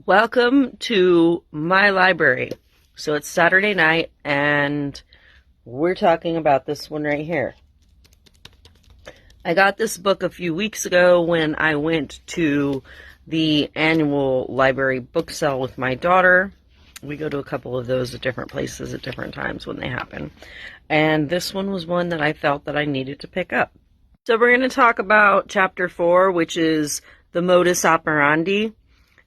Welcome to my library. So it's Saturday night, and we're talking about this one right here. I got this book a few weeks ago when I went to the annual library book sale with my daughter. We go to a couple of those at different places at different times when they happen. And this one was one that I felt that I needed to pick up. So we're going to talk about chapter 4, which is the modus operandi.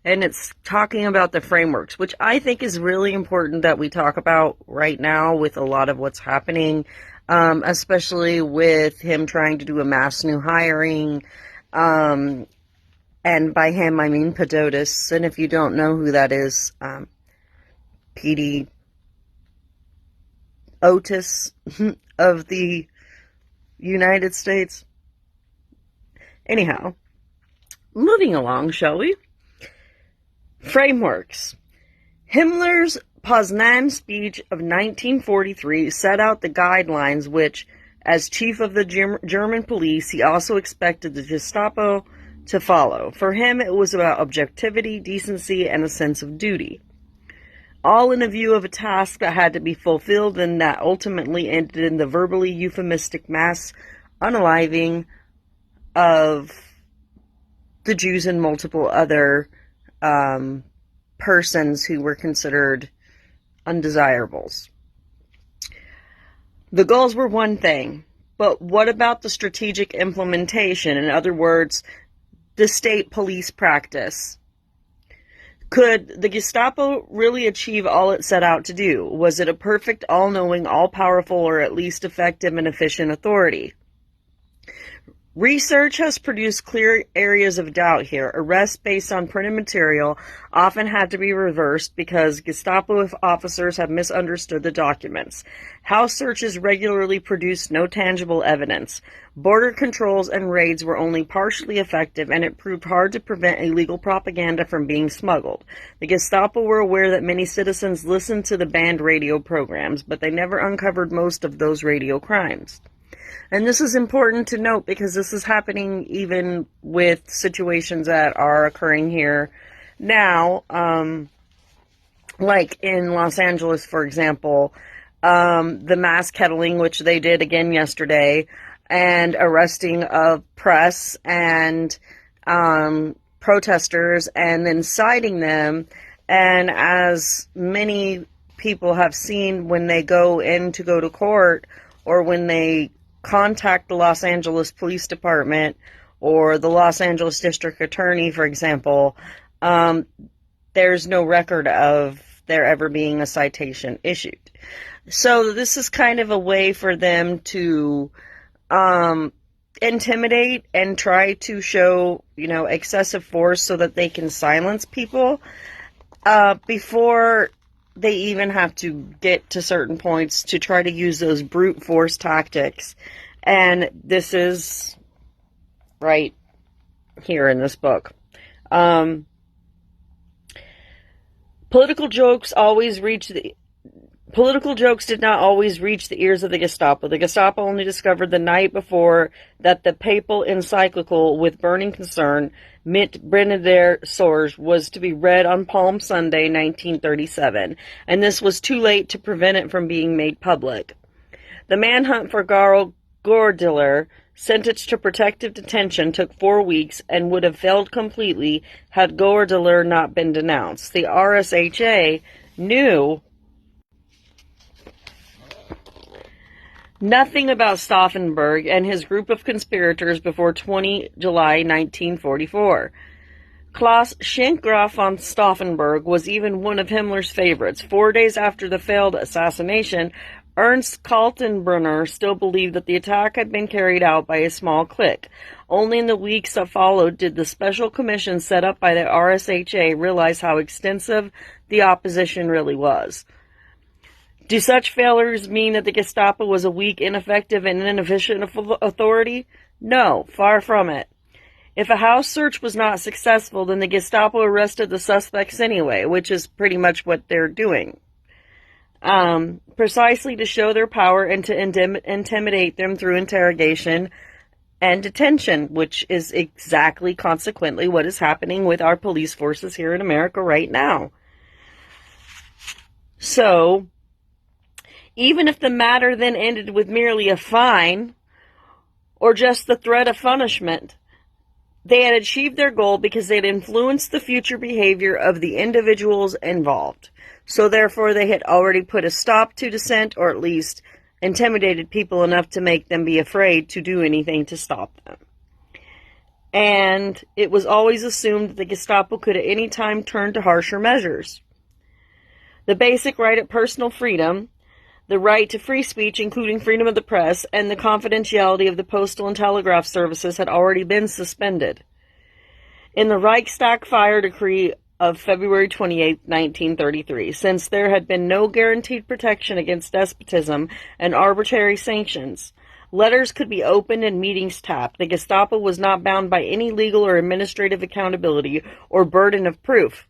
And it's talking about the frameworks, which I think is really important that we talk about right now with a lot of what's happening, especially with him trying to do a mass new hiring. And by him, I mean Pedotas. And if you don't know who that is, Petey Otis of the United States. Anyhow, moving along, shall we? Frameworks. Himmler's Poznan speech of 1943 set out the guidelines which, as chief of the German police, he also expected the Gestapo to follow. For him, it was about objectivity, decency, and a sense of duty. All in a view of a task that had to be fulfilled and that ultimately ended in the verbally euphemistic mass unaliving of the Jews and multiple other persons who were considered undesirables. The goals were one thing, but what about the strategic implementation? In other words, the state police practice. Could the Gestapo really achieve all it set out to do? Was it a perfect, all-knowing, all-powerful, or at least effective and efficient authority? Research has produced clear areas of doubt here. Arrests based on printed material often had to be reversed because Gestapo officers have misunderstood the documents. House searches regularly produced no tangible evidence. Border controls and raids were only partially effective, and it proved hard to prevent illegal propaganda from being smuggled. The Gestapo were aware that many citizens listened to the banned radio programs, but they never uncovered most of those radio crimes. And this is important to note because this is happening even with situations that are occurring here now, like in Los Angeles, for example, the mass kettling, which they did again yesterday, and arresting of press and protesters and then citing them. And as many people have seen when they go to court or when they contact the Los Angeles Police Department or the Los Angeles District Attorney, for example, there's no record of there ever being a citation issued. So this is kind of a way for them to intimidate and try to show, excessive force so that they can silence people before they even have to get to certain points to try to use those brute force tactics. And this is right here in this book. Political jokes did not always reach the ears of the Gestapo. The Gestapo only discovered the night before that the papal encyclical with burning concern, Mit Brennender Sorge, was to be read on Palm Sunday, 1937, and this was too late to prevent it from being made public. The manhunt for Karl Goerdeler, sentenced to protective detention, took 4 weeks and would have failed completely had Goerdeler not been denounced. The RSHA knew nothing about Stauffenberg and his group of conspirators before 20 July 1944. Klaus Schenkgraf von Stauffenberg was even one of Himmler's favorites. 4 days after the failed assassination, Ernst Kaltenbrunner still believed that the attack had been carried out by a small clique. Only in the weeks that followed did the special commission set up by the RSHA realize how extensive the opposition really was. Do such failures mean that the Gestapo was a weak, ineffective, and inefficient authority? No, far from it. If a house search was not successful, then the Gestapo arrested the suspects anyway, which is pretty much what they're doing. Precisely to show their power and to intimidate them through interrogation and detention, which is exactly consequently what is happening with our police forces here in America right now. So, even if the matter then ended with merely a fine or just the threat of punishment, they had achieved their goal because they had influenced the future behavior of the individuals involved. So therefore, they had already put a stop to dissent, or at least intimidated people enough to make them be afraid to do anything to stop them. And it was always assumed that the Gestapo could at any time turn to harsher measures. The basic right of personal freedom, the right to free speech, including freedom of the press, and the confidentiality of the postal and telegraph services had already been suspended. In the Reichstag fire decree of February 28, 1933, since there had been no guaranteed protection against despotism and arbitrary sanctions, letters could be opened and meetings tapped. The Gestapo was not bound by any legal or administrative accountability or burden of proof.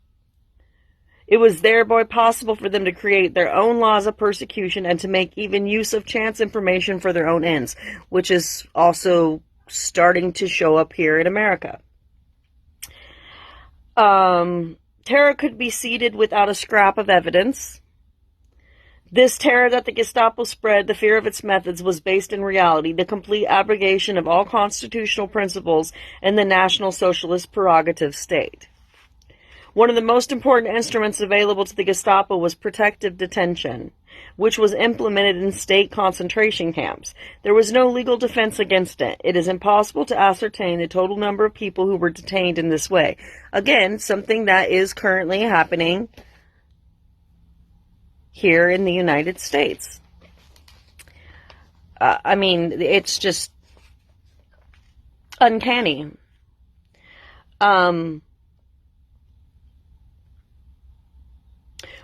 It was thereby possible for them to create their own laws of persecution and to make even use of chance information for their own ends, which is also starting to show up here in America. Terror could be seeded without a scrap of evidence. This terror that the Gestapo spread, the fear of its methods, was based in reality, the complete abrogation of all constitutional principles in the National Socialist prerogative state. One of the most important instruments available to the Gestapo was protective detention, which was implemented in state concentration camps. There was no legal defense against it. It is impossible to ascertain the total number of people who were detained in this way. Again, something that is currently happening here in the United States. It's just uncanny.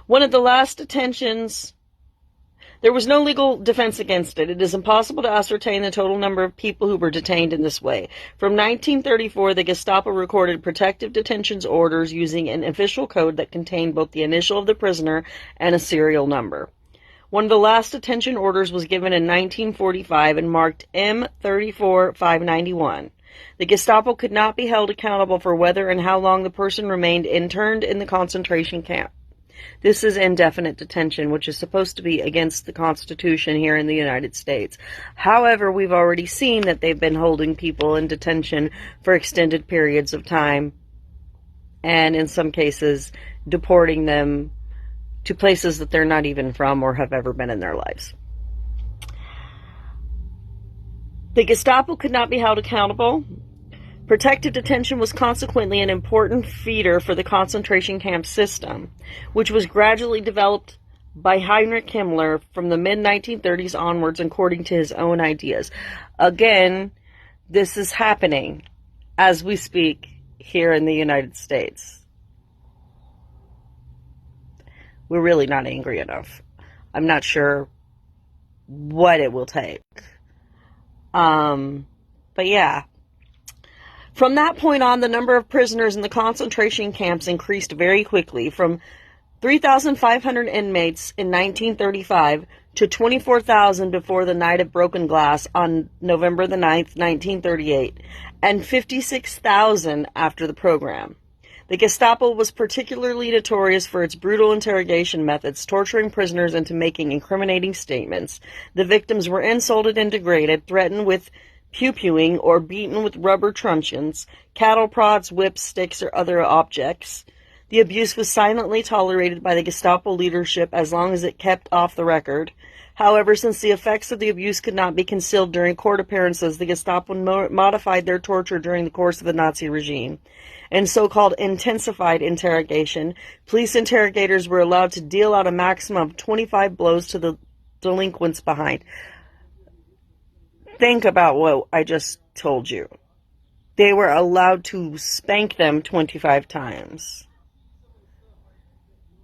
One of the last detentions, there was no legal defense against it. It is impossible to ascertain the total number of people who were detained in this way. From 1934, the Gestapo recorded protective detention orders using an official code that contained both the initial of the prisoner and a serial number. One of the last detention orders was given in 1945 and marked M34591. The Gestapo could not be held accountable for whether and how long the person remained interned in the concentration camp. This is indefinite detention, which is supposed to be against the Constitution here in the United States. However, we've already seen that they've been holding people in detention for extended periods of time, and in some cases, deporting them to places that they're not even from or have ever been in their lives. The Gestapo could not be held accountable. Protective detention was consequently an important feeder for the concentration camp system, which was gradually developed by Heinrich Himmler from the mid-1930s onwards according to his own ideas. Again, this is happening as we speak here in the United States. We're really not angry enough. I'm not sure what it will take. But yeah. From that point on, the number of prisoners in the concentration camps increased very quickly, from 3,500 inmates in 1935 to 24,000 before the Night of Broken Glass on November the 9th, 1938, and 56,000 after the program. The Gestapo was particularly notorious for its brutal interrogation methods, torturing prisoners into making incriminating statements. The victims were insulted and degraded, threatened with pew-pewing or beaten with rubber truncheons, cattle prods, whips, sticks, or other objects. The abuse was silently tolerated by the Gestapo leadership as long as it kept off the record. However, since the effects of the abuse could not be concealed during court appearances, the Gestapo modified their torture during the course of the Nazi regime. In so-called intensified interrogation, police interrogators were allowed to deal out a maximum of 25 blows to the delinquents behind. Think about what I just told you. They were allowed to spank them 25 times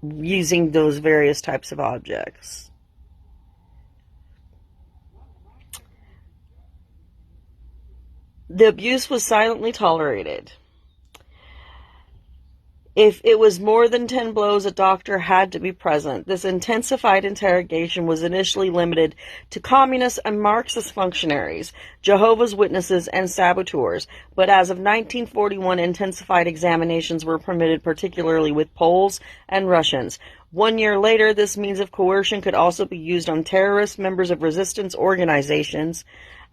using those various types of objects. The abuse was silently tolerated. If it was more than 10 blows, a doctor had to be present. This intensified interrogation was initially limited to communist and Marxist functionaries, Jehovah's Witnesses, and saboteurs, but as of 1941, intensified examinations were permitted, particularly with Poles and Russians. 1 year later, this means of coercion could also be used on terrorists, members of resistance organizations,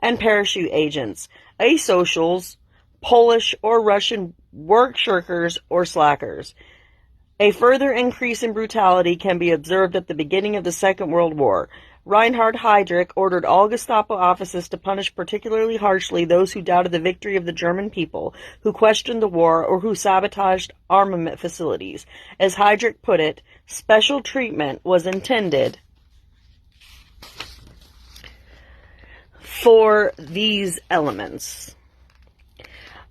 and parachute agents, asocials, Polish or Russian work shirkers or slackers. A further increase in brutality can be observed at the beginning of the Second World War. Reinhard Heydrich ordered all Gestapo offices to punish particularly harshly those who doubted the victory of the German people, who questioned the war, or who sabotaged armament facilities. As Heydrich put it, special treatment was intended for these elements.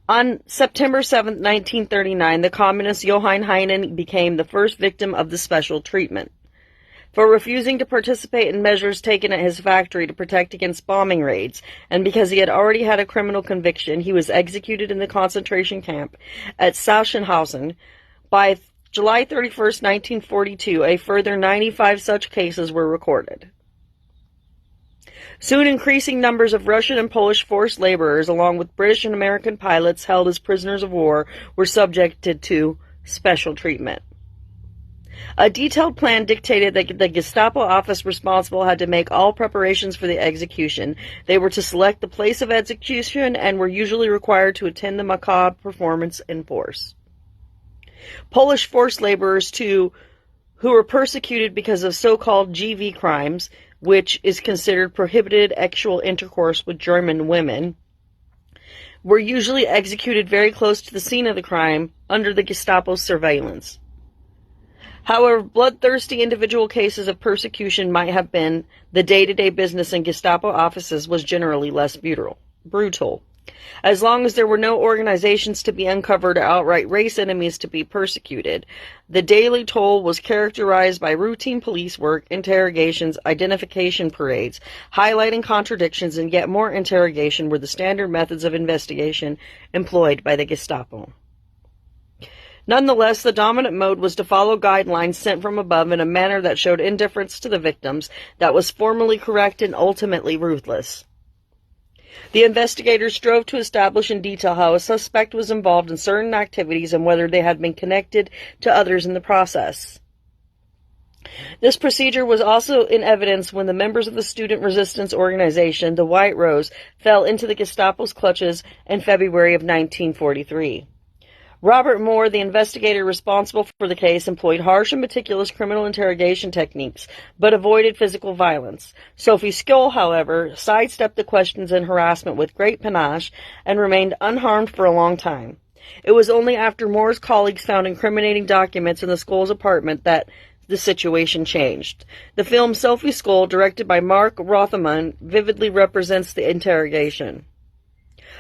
On September 7, 1939, the communist Johann Heinen became the first victim of the special treatment. For refusing to participate in measures taken at his factory to protect against bombing raids, and because he had already had a criminal conviction, he was executed in the concentration camp at Sachsenhausen. By July 31, 1942, a further 95 such cases were recorded. Soon increasing numbers of Russian and Polish forced laborers, along with British and American pilots held as prisoners of war, were subjected to special treatment. A detailed plan dictated that the Gestapo office responsible had to make all preparations for the execution. They were to select the place of execution and were usually required to attend the macabre performance in force. Polish forced laborers, too, who were persecuted because of so-called GV crimes, which is considered prohibited sexual intercourse with German women, were usually executed very close to the scene of the crime under the Gestapo's surveillance. However bloodthirsty individual cases of persecution might have been, the day-to-day business in Gestapo offices was generally less brutal. As long as there were no organizations to be uncovered or outright race enemies to be persecuted, the daily toll was characterized by routine police work, interrogations, identification parades, highlighting contradictions, and yet more interrogation were the standard methods of investigation employed by the Gestapo. Nonetheless, the dominant mode was to follow guidelines sent from above in a manner that showed indifference to the victims, that was formally correct and ultimately ruthless. The investigators strove to establish in detail how a suspect was involved in certain activities and whether they had been connected to others in the process. This procedure was also in evidence when the members of the student resistance organization, the White Rose, fell into the Gestapo's clutches in February of 1943. Robert Moore, the investigator responsible for the case, employed harsh and meticulous criminal interrogation techniques, but avoided physical violence. Sophie Scholl, however, sidestepped the questions and harassment with great panache and remained unharmed for a long time. It was only after Moore's colleagues found incriminating documents in the Scholl's apartment that the situation changed. The film Sophie Scholl, directed by Mark Rothman, vividly represents the interrogation.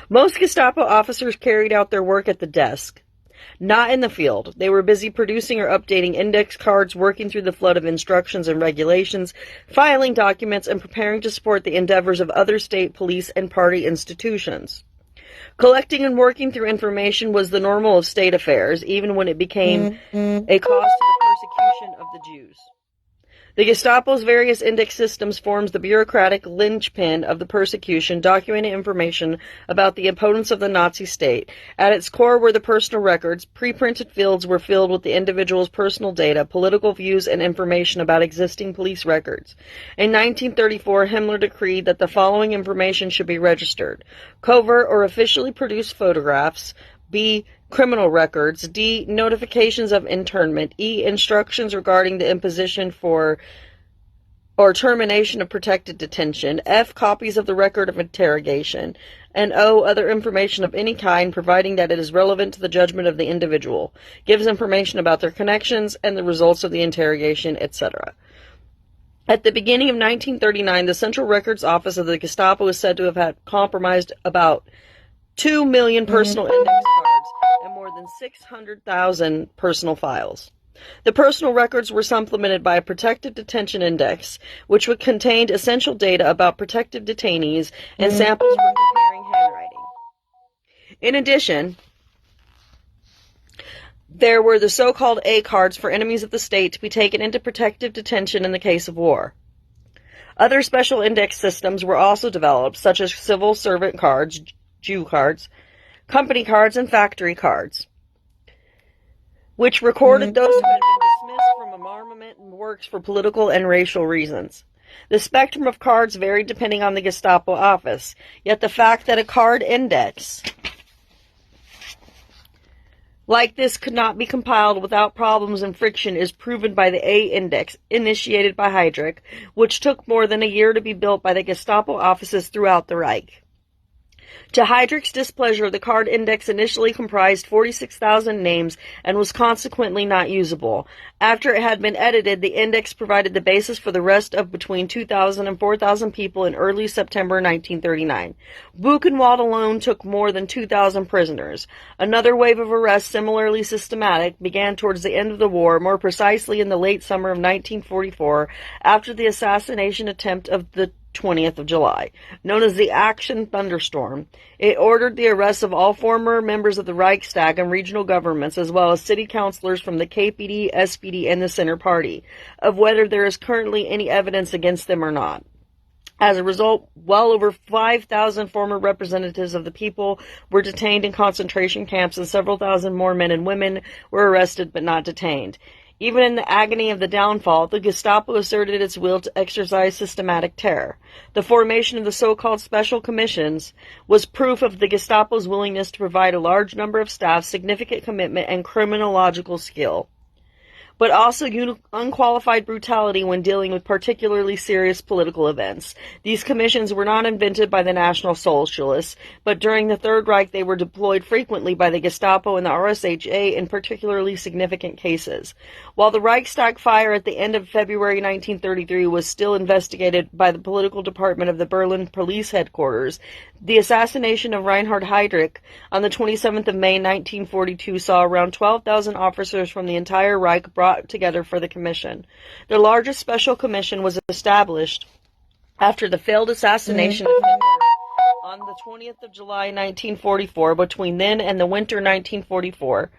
Most Gestapo officers carried out their work at the desk. Not in the field. They were busy producing or updating index cards, working through the flood of instructions and regulations, filing documents, and preparing to support the endeavors of other state police and party institutions. Collecting and working through information was the normal of state affairs, even when it became a cause to the persecution of the Jews. The Gestapo's various index systems forms the bureaucratic linchpin of the persecution, documenting information about the opponents of the Nazi state. At its core were the personal records. Pre-printed fields were filled with the individual's personal data, political views, and information about existing police records. In 1934, Himmler decreed that the following information should be registered: covert or officially produced photographs, B. criminal records, D. notifications of internment, E. instructions regarding the imposition for or termination of protected detention, F. copies of the record of interrogation, and O. other information of any kind, providing that it is relevant to the judgment of the individual, gives information about their connections and the results of the interrogation, etc. At the beginning of 1939, the Central Records Office of the Gestapo is said to have had compromised about 2 million personal index cards and more than 600,000 personal files. The personal records were supplemented by a protective detention index, which contained essential data about protective detainees and samples for comparing handwriting. In addition, There were the so-called A cards for enemies of the state to be taken into protective detention in the case of war. Other special index systems were also developed, such as civil servant cards, Jew cards, company cards, and factory cards, which recorded those who had been dismissed from armament and works for political and racial reasons. The spectrum of cards varied depending on the Gestapo office, yet the fact that a card index like this could not be compiled without problems and friction is proven by the A index initiated by Heydrich, which took more than a year to be built by the Gestapo offices throughout the Reich. To Heydrich's displeasure, the card index initially comprised 46,000 names and was consequently not usable. After it had been edited, the index provided the basis for the rest of between 2,000 and 4,000 people in early September 1939. Buchenwald alone took more than 2,000 prisoners. Another wave of arrests, similarly systematic, began towards the end of the war, more precisely in the late summer of 1944, after the assassination attempt of the 20th of July, known as the Action Thunderstorm. It ordered the arrest of all former members of the Reichstag and regional governments, as well as city councilors from the KPD, SPD, and the Center Party, of whether there is currently any evidence against them or not. As a result, well over 5,000 former representatives of the people were detained in concentration camps, and several thousand more men and women were arrested but not detained. Even in the agony of the downfall, the Gestapo asserted its will to exercise systematic terror. The formation of the so-called special commissions was proof of the Gestapo's willingness to provide a large number of staff, significant commitment, and criminological skill, but also unqualified brutality when dealing with particularly serious political events. These commissions were not invented by the National Socialists, but during the Third Reich they were deployed frequently by the Gestapo and the RSHA in particularly significant cases. While the Reichstag fire at the end of February 1933 was still investigated by the political department of the Berlin police headquarters, the assassination of Reinhard Heydrich on the 27th of May 1942 saw around 12,000 officers from the entire Reich brought together for the commission. The largest special commission was established after the failed assassination of Hitler on the 20th of July 1944. Between then and the winter 1944,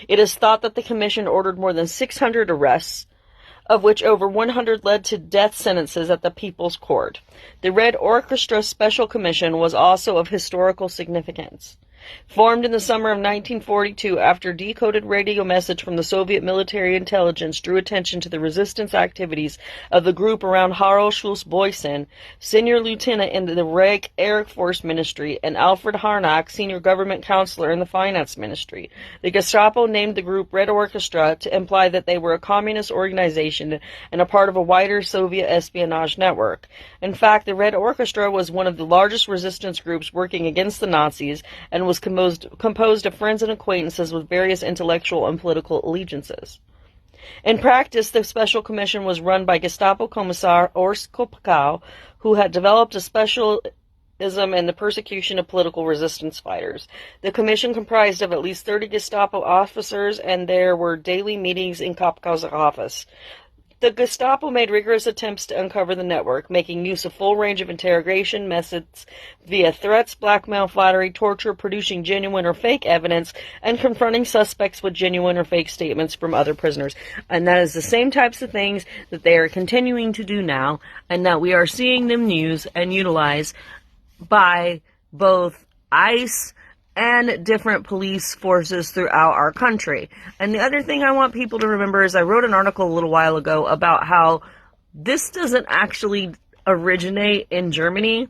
it is thought that the commission ordered more than 600 arrests, of which over 100 led to death sentences at the People's Court. The Red Orchestra Special Commission was also of historical significance. Formed in the summer of 1942 after a decoded radio message from the Soviet military intelligence drew attention to the resistance activities of the group around Harald Schulz-Boysen, senior lieutenant in the Reich Air Force Ministry, and Alfred Harnack, senior government counselor in the Finance Ministry. The Gestapo named the group Red Orchestra to imply that they were a communist organization and a part of a wider Soviet espionage network. In fact, the Red Orchestra was one of the largest resistance groups working against the Nazis and was composed of friends and acquaintances with various intellectual and political allegiances. In practice, the Special Commission was run by Gestapo Commissar Horst Kopkow, who had developed a specialism in the persecution of political resistance fighters. The commission comprised of at least 30 Gestapo officers, and there were daily meetings in Kopkow's office. The Gestapo made rigorous attempts to uncover the network, making use of full range of interrogation methods via threats, blackmail, flattery, torture, producing genuine or fake evidence, and confronting suspects with genuine or fake statements from other prisoners. And that is the same types of things that they are continuing to do now, and that we are seeing them use and utilize by both ICE and different police forces throughout our country. And the other thing I want people to remember is I wrote an article a little while ago about how this doesn't actually originate in Germany.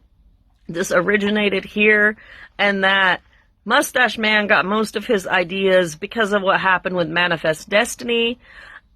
This originated here, and that Mustache Man got most of his ideas because of what happened with Manifest Destiny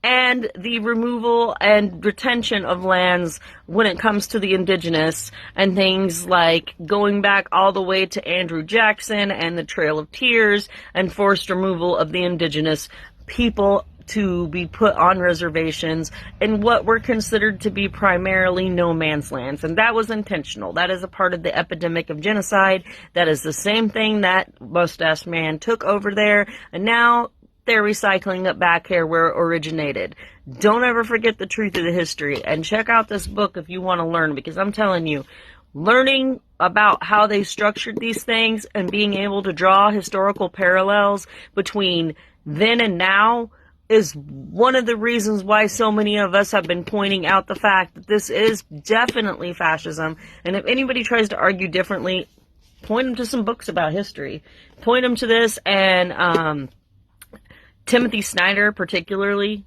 and the removal and retention of lands when it comes to the indigenous, and things like going back all the way to Andrew Jackson and the Trail of Tears and forced removal of the indigenous people to be put on reservations in what were considered to be primarily no man's lands. And that was intentional. That is a part of the epidemic of genocide. That is the same thing that Mustache Man took over there, and now they're recycling it back here where it originated. Don't ever forget the truth of the history, and check out this book if you want to learn, because I'm telling you, learning about how they structured these things and being able to draw historical parallels between then and now is one of the reasons why so many of us have been pointing out the fact that this is definitely fascism. And if anybody tries to argue differently, point them to some books about history. Point them to this, and Timothy Snyder particularly,